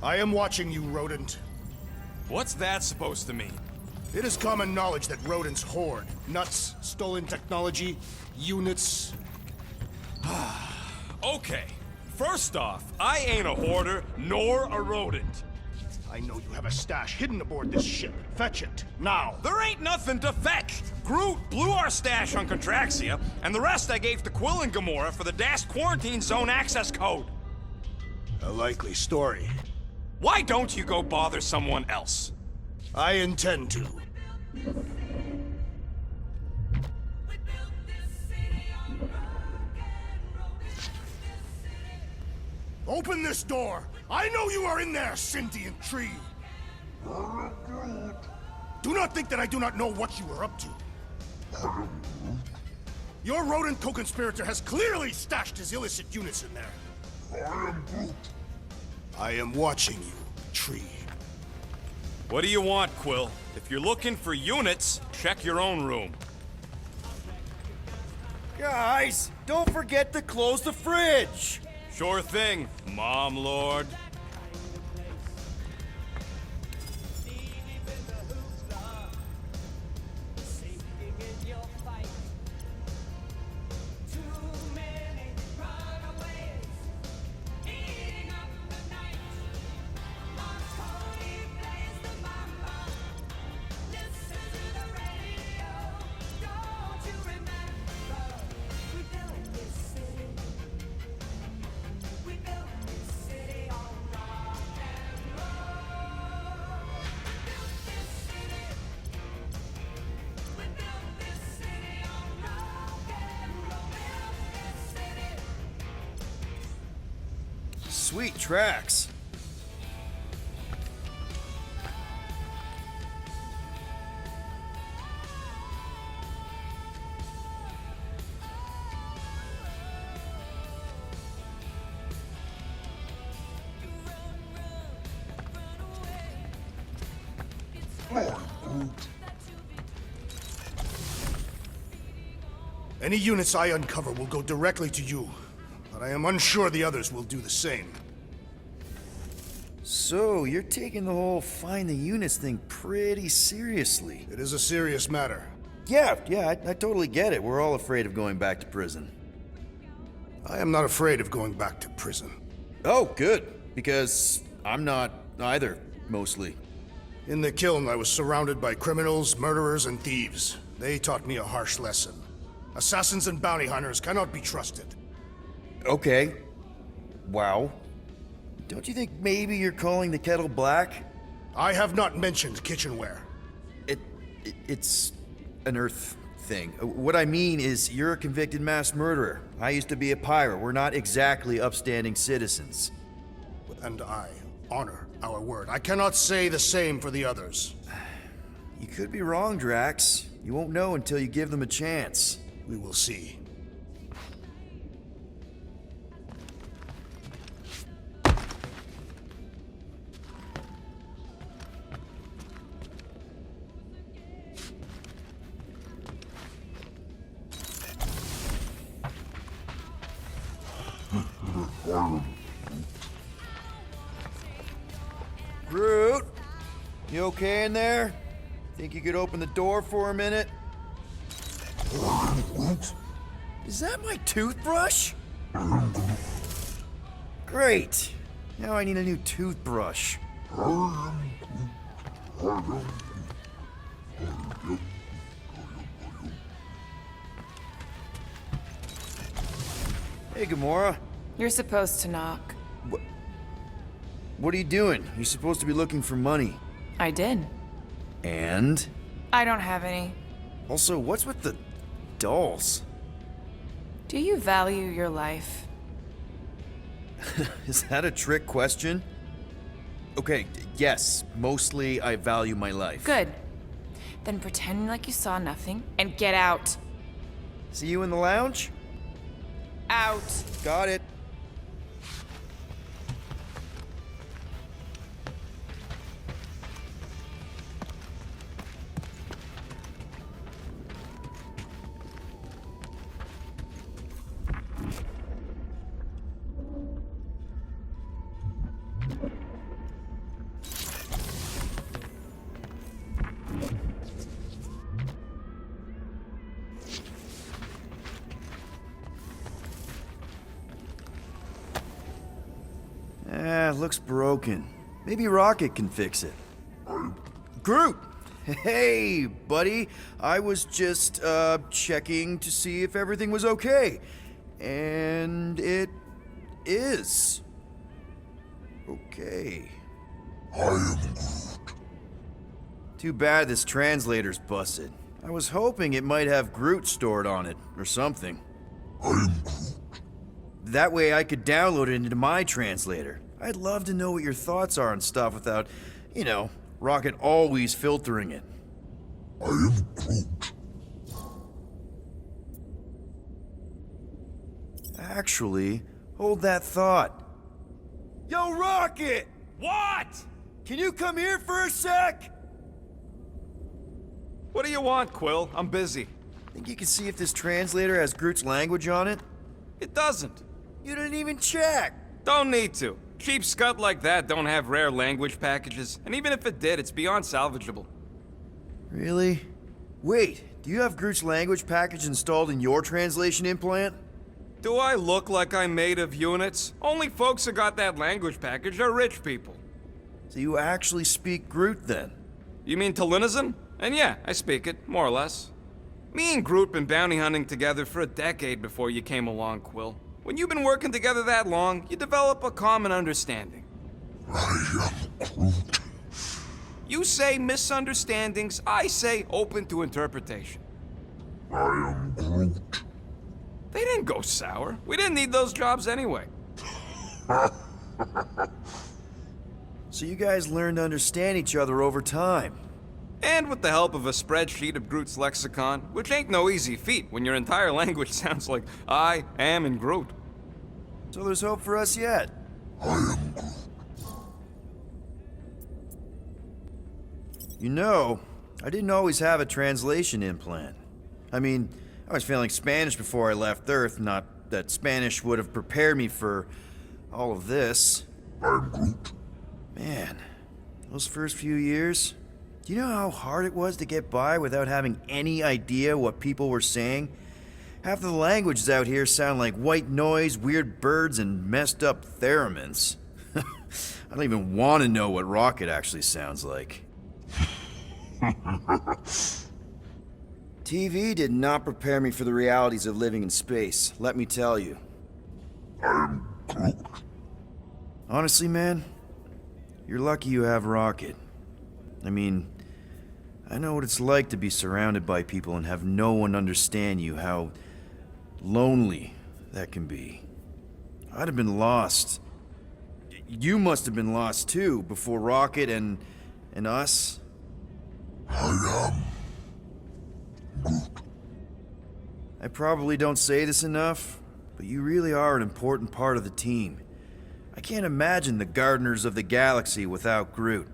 I am watching you, rodent. What's that supposed to mean? It is common knowledge that rodents hoard nuts, stolen technology, units. Okay. First off, I ain't a hoarder nor a rodent. I know you have a stash hidden aboard this ship. Fetch it, now. There ain't nothing to fetch. Groot blew our stash on Contraxia, and the rest I gave to Quill and Gamora for the DAS quarantine zone access code. A likely story. Why don't you go bother someone else? I intend to. Open this door! I know you are in there, sentient tree! Do not think that I do not know what you are up to. Your rodent co-conspirator has clearly stashed his illicit units in there. I am watching you, tree. What do you want, Quill? If you're looking for units, check your own room. Guys, don't forget to close the fridge! Sure thing, Mom Lord. Sweet tracks. Any units I uncover will go directly to you, but I am unsure the others will do the same. So, you're taking the whole find the units thing pretty seriously. It is a serious matter. Yeah, I totally get it. We're all afraid of going back to prison. I am not afraid of going back to prison. Oh, good. Because I'm not either, mostly. In the kiln, I was surrounded by criminals, murderers, and thieves. They taught me a harsh lesson. Assassins and bounty hunters cannot be trusted. Okay. Wow. Don't you think maybe you're calling the kettle black? I have not mentioned kitchenware. It's an Earth thing. What I mean is, you're a convicted mass murderer. I used to be a pirate. We're not exactly upstanding citizens. And I honor our word. I cannot say the same for the others. You could be wrong, Drax. You won't know until you give them a chance. We will see. Groot, you okay in there? Think you could open the door for a minute? Is that my toothbrush? Great. Now I need a new toothbrush. Hey, Gamora. You're supposed to knock. What are you doing? You're supposed to be looking for money. I did. And? I don't have any. Also, what's with the dolls? Do you value your life? Is that a trick question? Okay, yes, mostly I value my life. Good. Then pretend like you saw nothing and get out. See you in the lounge? Out. Got it. Looks broken. Maybe Rocket can fix it. Groot! Hey, buddy. I was just, checking to see if everything was okay. And it is. Okay. I am Groot. Too bad this translator's busted. I was hoping it might have Groot stored on it, or something. I am Groot. That way I could download it into my translator. I'd love to know what your thoughts are on stuff without, Rocket always filtering it. I am Groot. Actually, hold that thought. Yo, Rocket! What? Can you come here for a sec? What do you want, Quill? I'm busy. Think you can see if this translator has Groot's language on it? It doesn't. You didn't even check! Don't need to. Cheap scud like that don't have rare language packages, and even if it did, it's beyond salvageable. Really? Wait, do you have Groot's language package installed in your translation implant? Do I look like I'm made of units? Only folks who got that language package are rich people. So you actually speak Groot then? You mean Talinisan? And yeah, I speak it, more or less. Me and Groot been bounty hunting together for a decade before you came along, Quill. When you've been working together that long, you develop a common understanding. I am Groot. You say misunderstandings, I say open to interpretation. I am Groot. They didn't go sour. We didn't need those jobs anyway. So you guys learned to understand each other over time. And with the help of a spreadsheet of Groot's lexicon, which ain't no easy feat when your entire language sounds like I am in Groot. So there's hope for us yet. I am Groot. You know, I didn't always have a translation implant. I mean, I was failing Spanish before I left Earth, not that Spanish would have prepared me for all of this. I am Groot. Man, those first few years, do you know how hard it was to get by without having any idea what people were saying? Half of the languages out here sound like white noise, weird birds, and messed up theremins. I don't even want to know what Rocket actually sounds like. TV did not prepare me for the realities of living in space, let me tell you. I am Groot. Honestly, man, you're lucky you have Rocket. I mean, I know what it's like to be surrounded by people and have no one understand you, how lonely that can be. I'd have been lost. You must have been lost too, before Rocket and us. I am Groot. I probably don't say this enough, but you really are an important part of the team. I can't imagine the Gardeners of the Galaxy without Groot.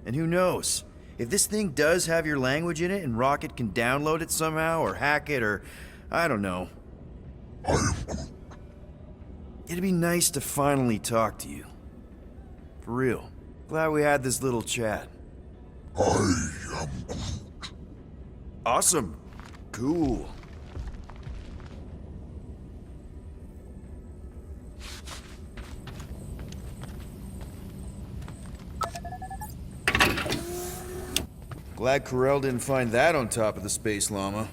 And who knows? If this thing does have your language in it and Rocket can download it somehow or hack it or I don't know. I am Groot. It'd be nice to finally talk to you. For real. Glad we had this little chat. I am Groot. Awesome. Cool. Glad Corel didn't find that on top of the Space Llama.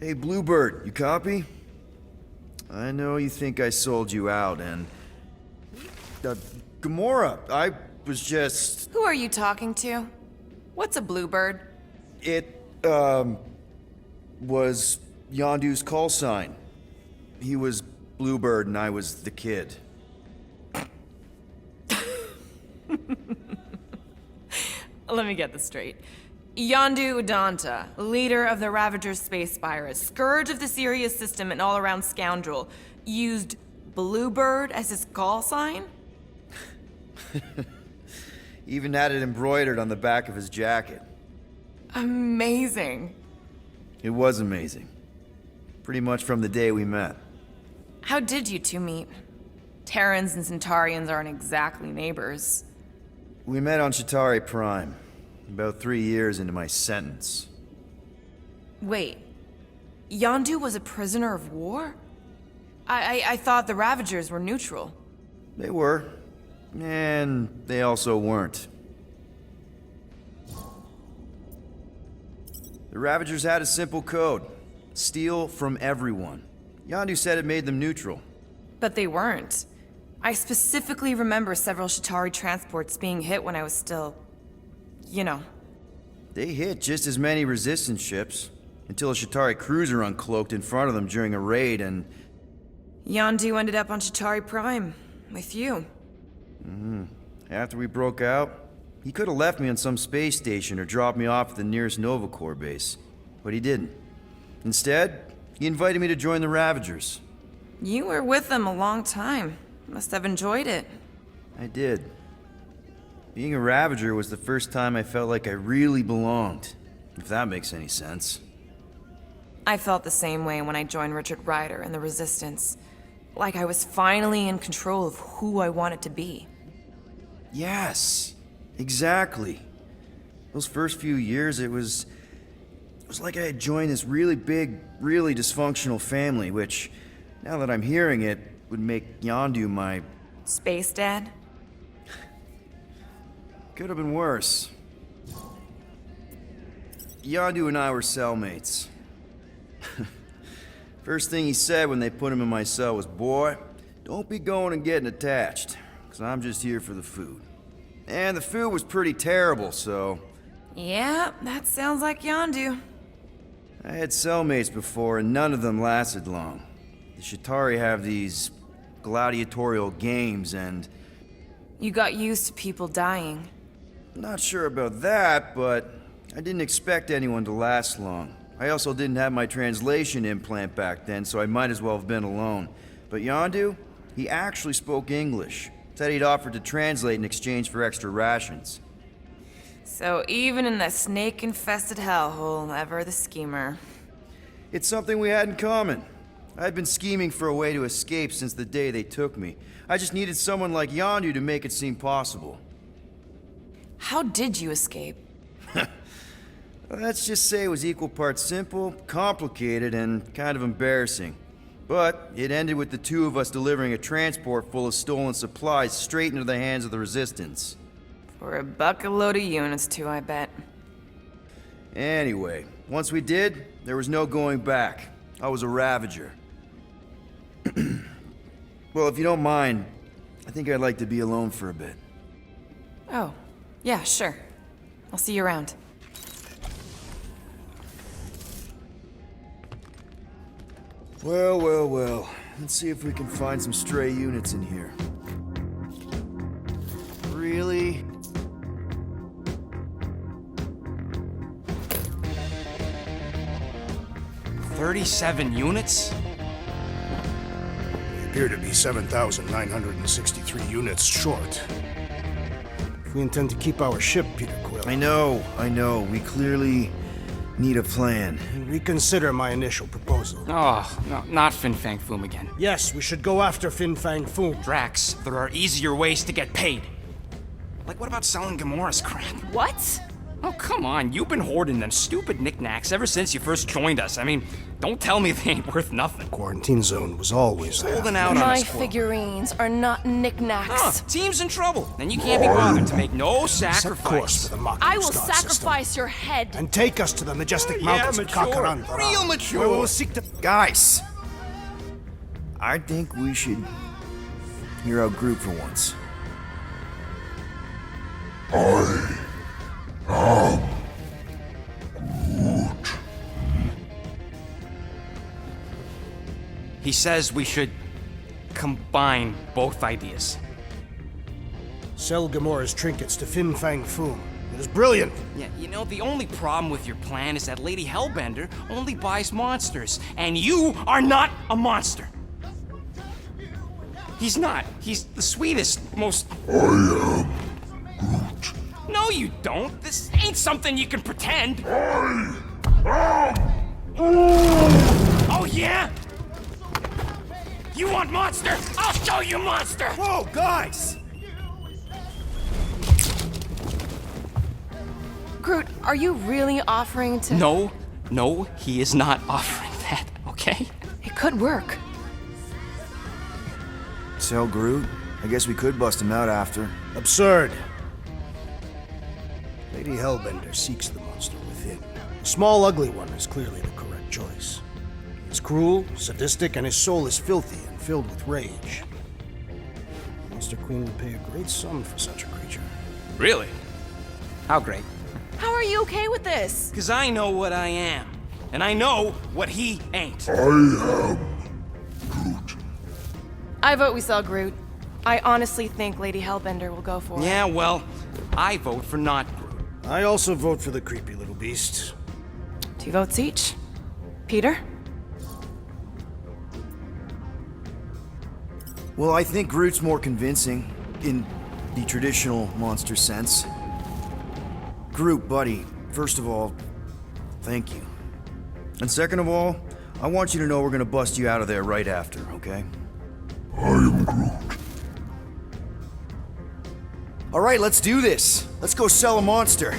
Hey, Bluebird, you copy? I know you think I sold you out, and... Gamora, I was just... Who are you talking to? What's a bluebird? It, was Yondu's call sign. He was Bluebird and I was the kid. Let me get this straight. Yondu Udonta, leader of the Ravager space virus, scourge of the Sirius system and all-around scoundrel, used Bluebird as his call sign? Even had it embroidered on the back of his jacket. Amazing. It was amazing. pretty much from the day we met. How did you two meet? Terrans and Centaurians aren't exactly neighbors. We met on Chitauri Prime, about 3 years into my sentence. Wait, Yondu was a prisoner of war? I thought the Ravagers were neutral. They were, and they also weren't. The Ravagers had a simple code: steal from everyone. Yondu said it made them neutral. But they weren't. I specifically remember several Chitauri transports being hit when I was still... you know. They hit just as many resistance ships, until a Chitauri cruiser uncloaked in front of them during a raid and... Yondu ended up on Chitauri Prime, with you. After we broke out, he could have left me on some space station or dropped me off at the nearest Nova Corps base. But he didn't. Instead, he invited me to join the Ravagers. You were with them a long time. Must have enjoyed it. I did. Being a Ravager was the first time I felt like I really belonged, if that makes any sense. I felt the same way when I joined Richard Ryder and the Resistance. Like I was finally in control of who I wanted to be. Yes, exactly. Those first few years, it was like I had joined this really big, really dysfunctional family, which, now that I'm hearing it, would make Yondu my... Space Dad? Could have been worse. Yondu and I were cellmates. First thing he said when they put him in my cell was, "Boy, don't be going and getting attached, because I'm just here for the food." And the food was pretty terrible, so... Yeah, that sounds like Yondu. I had cellmates before, and none of them lasted long. The Chitauri have these gladiatorial games, and... You got used to people dying. Not sure about that, but I didn't expect anyone to last long. I also didn't have my translation implant back then, so I might as well have been alone. But Yondu, he actually spoke English. Said he'd offered to translate in exchange for extra rations. So even in that snake-infested hellhole, ever the schemer. It's something we had in common. I'd been scheming for a way to escape since the day they took me. I just needed someone like Yondu to make it seem possible. How did you escape? Let's just say it was equal parts simple, complicated, and kind of embarrassing. But it ended with the two of us delivering a transport full of stolen supplies straight into the hands of the Resistance. For a bucket load of units too, I bet. Anyway, once we did, there was no going back. I was a Ravager. Well, if you don't mind, I think I'd like to be alone for a bit. Oh, yeah, sure. I'll see you around. Well, well, well. Let's see if we can find some stray units in here. Really? "37 units? We appear to be 7,963 units short. If we intend to keep our ship, Peter Quill, I know. We clearly need a plan. reconsider my initial proposal. Oh, no, not Fin Fang Foom again. Yes, we should go after Fin Fang Foom. Drax, there are easier ways to get paid. Like, what about selling Gamora's crap? What? Oh, come on, you've been hoarding them stupid knickknacks ever since you first joined us. I mean, don't tell me they ain't worth nothing. Quarantine zone was always there. Holding out on My us, Quill. figurines are not knickknacks. Huh, team's in trouble, and you can't be bothered to make no Set course sacrifice. for the Mach I will star system, sacrifice your head. and take us to the majestic Yeah, mountains of mature. Kakarandara, Real mature. where we will seek to... Guys! I think we should hear our group for once. He says we should combine both ideas. Sell Gamora's trinkets to Fin Fang Foom. It is brilliant. Yeah, you know, the only problem with your plan is that Lady Hellbender only buys monsters, and you are not a monster. He's not. He's the sweetest, most... No, you don't. This ain't something you can pretend. Oh, yeah? You want Monster? I'll show you Monster! Whoa, guys! Groot, are you really offering to... No, he is not offering that, okay? It could work. So, Groot, I guess we could bust him out after. Absurd. Lady Hellbender seeks the monster within. The small, ugly one is clearly the correct choice. He's cruel, sadistic, and his soul is filthy and filled with rage. The Monster Queen would pay a great sum for such a creature. Really? How great. How are you okay with this? Because I know what I am. And I know what he ain't. I am Groot. I vote we sell Groot. I honestly think Lady Hellbender will go for it. Yeah, well, I vote for not Groot. I also vote for the creepy little beast. 2 votes each. Peter? Well, I think Groot's more convincing, in the traditional monster sense. Groot, buddy, first of all, thank you. And second of all, I want you to know we're gonna bust you out of there right after, okay? I am Groot. All right, let's do this. Let's go sell a monster.